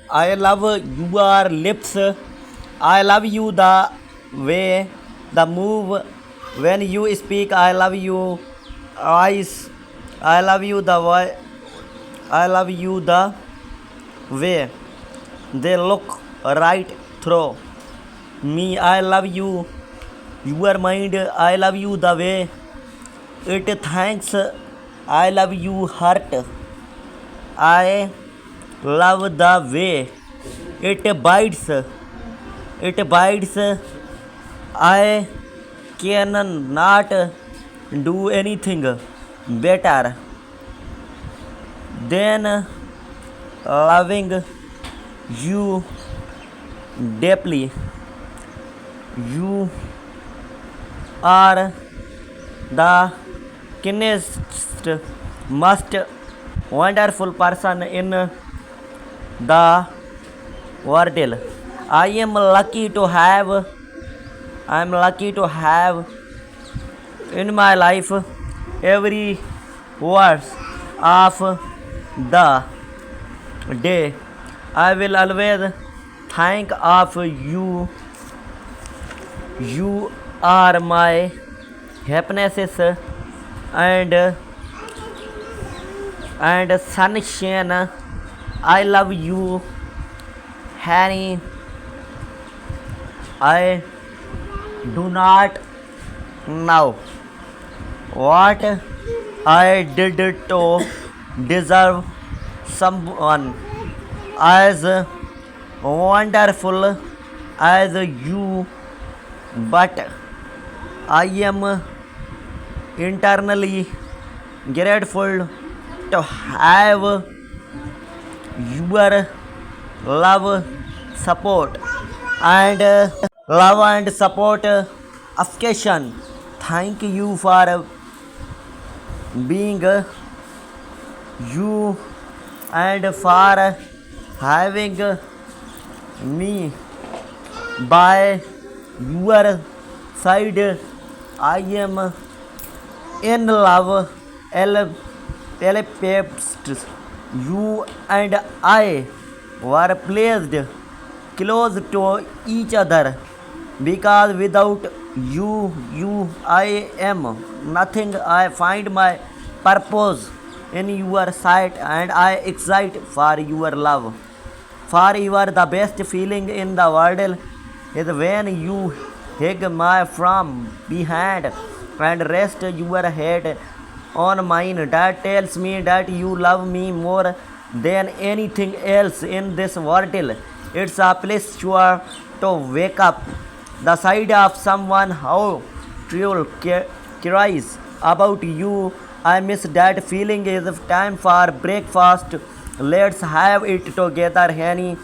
I love your lips. I love you the way the move when you speak. I love you eyes. I love you the way. I love you the way they look right through me. I love you your mind. I love you the way it thanks. I love you heart. I love the way it bites. It bites. I cannot do anything better than loving you deeply. You are the kindest, most wonderful person in the world. I am lucky to have. I am lucky to have in my life every words of the day. I will always think of you. You are my happiness and sunshine. I love you, honey. I do not know what I did to deserve someone as wonderful as you, but I am internally grateful to have your love, support, and love and support affection. Thank you for being you and for having me by your side. I am in love, telepathed. You and I were placed close to each other because without I am nothing. I find my purpose in your sight and I excite for your love. For you are the best feeling in the world is when you hug my from behind and rest your head on mine. That tells me that you love me more than anything else in this world. It's a pleasure to wake up the side of someone how truly curious about you. I miss that feeling. Is time for breakfast. Let's have it together, honey.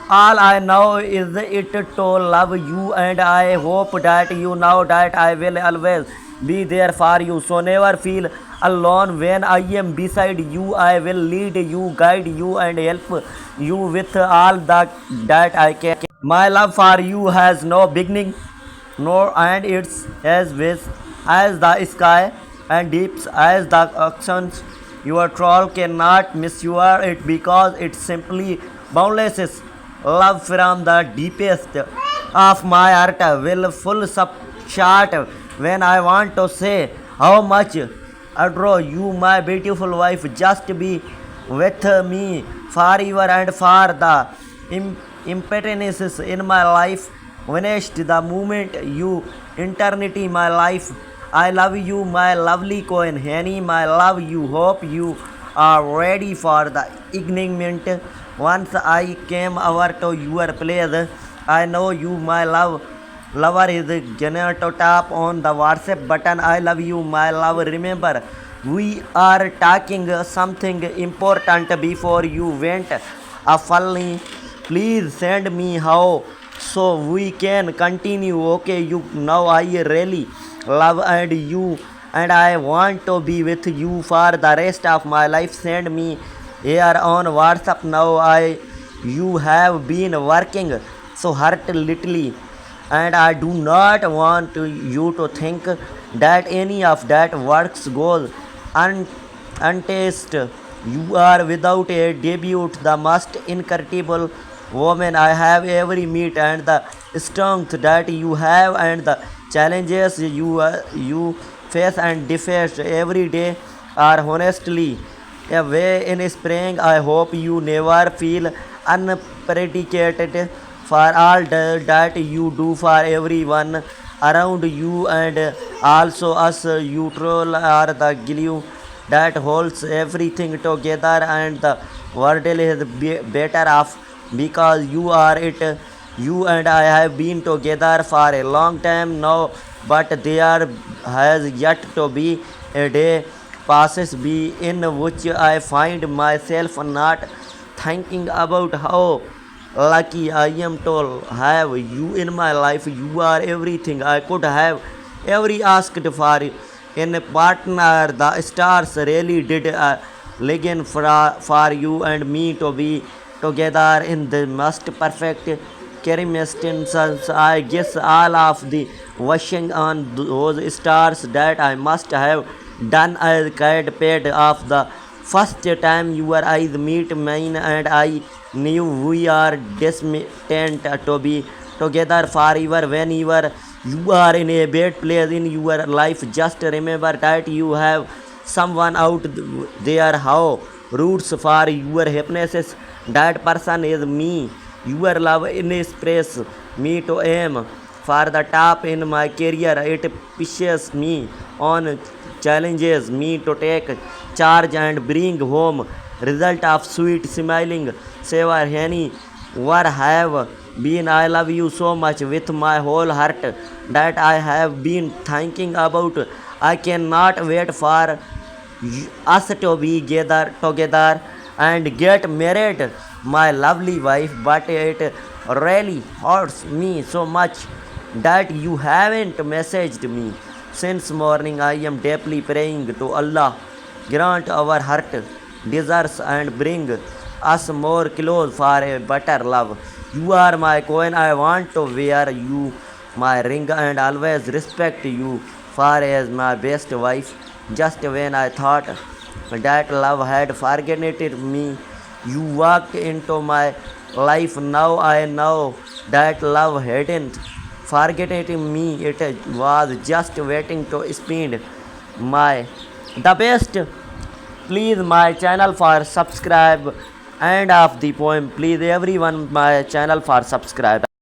All I know is it to love you, and I hope that you know that I will always be there for you. So never feel alone when I am beside you. I will lead you, guide you, and help you with all that I can. My love for you has no beginning, nor and it's as vast as the sky and deep as the oceans. Your troll cannot measure it because it's simply boundless. Love from the deepest of my heart will full short when I want to say how much adore you, my beautiful wife. Just be with me forever and for the impertinences in my life vanished the moment you eternity my life. I love you, my lovely coin, honey. My love you. Hope you are ready for the engagement. Once I came over to your place, I know you, my lover is gonna to tap on the WhatsApp button. I love you, my love. Remember, we are talking something important before you went. Finally, please send me how so we can continue. Okay, you know I really love and you and I want to be with you for the rest of my life. Send me here on WhatsApp now. You have been working so hard lately and I do not want you to think that any of that works goes untasted. You are without a debut the most incredible woman, I have every meat and the strength that you have, and the challenges you face and defeat every day are honestly a way in spring. I hope you never feel unpredicated for all that you do for everyone around you, and also us. You troll are the glue that holds everything together, and the world is better off because you are it. You and I have been together for a long time now, but there has yet to be a day passes be in which I find myself not thinking about how lucky I am to have you in my life. You are everything I could have ever asked for in a partner. The stars really did lign for you and me to be together in the most perfect circumstances. I guess all of the wishing on those stars that I must have done I cried paid off the first time your eyes meet mine, and I knew we are destined to be together forever. Whenever you are in a bad place in your life, just remember that you have someone out there how roots for your happiness. That person is me. Your love inspires me to aim for the top in my career. It pushes me on, challenges me to take charge and bring home result of sweet smiling savor. Honey, what have been, I love you so much with my whole heart that I have been thinking about. I cannot wait for us to be together and get married, my lovely wife. But it really hurts me so much that you haven't messaged me since morning. I am deeply praying to Allah grant our heart desires and bring us more close for a better love. You are my queen. I want to wear you my ring and always respect you for as my best wife. Just when I thought that love had forgotten me, you walked into my life. Now I know that love hadn't forgotten me. It was just waiting to spend my the best. Please my channel for subscribe and of the poem. Please everyone my channel for subscribe.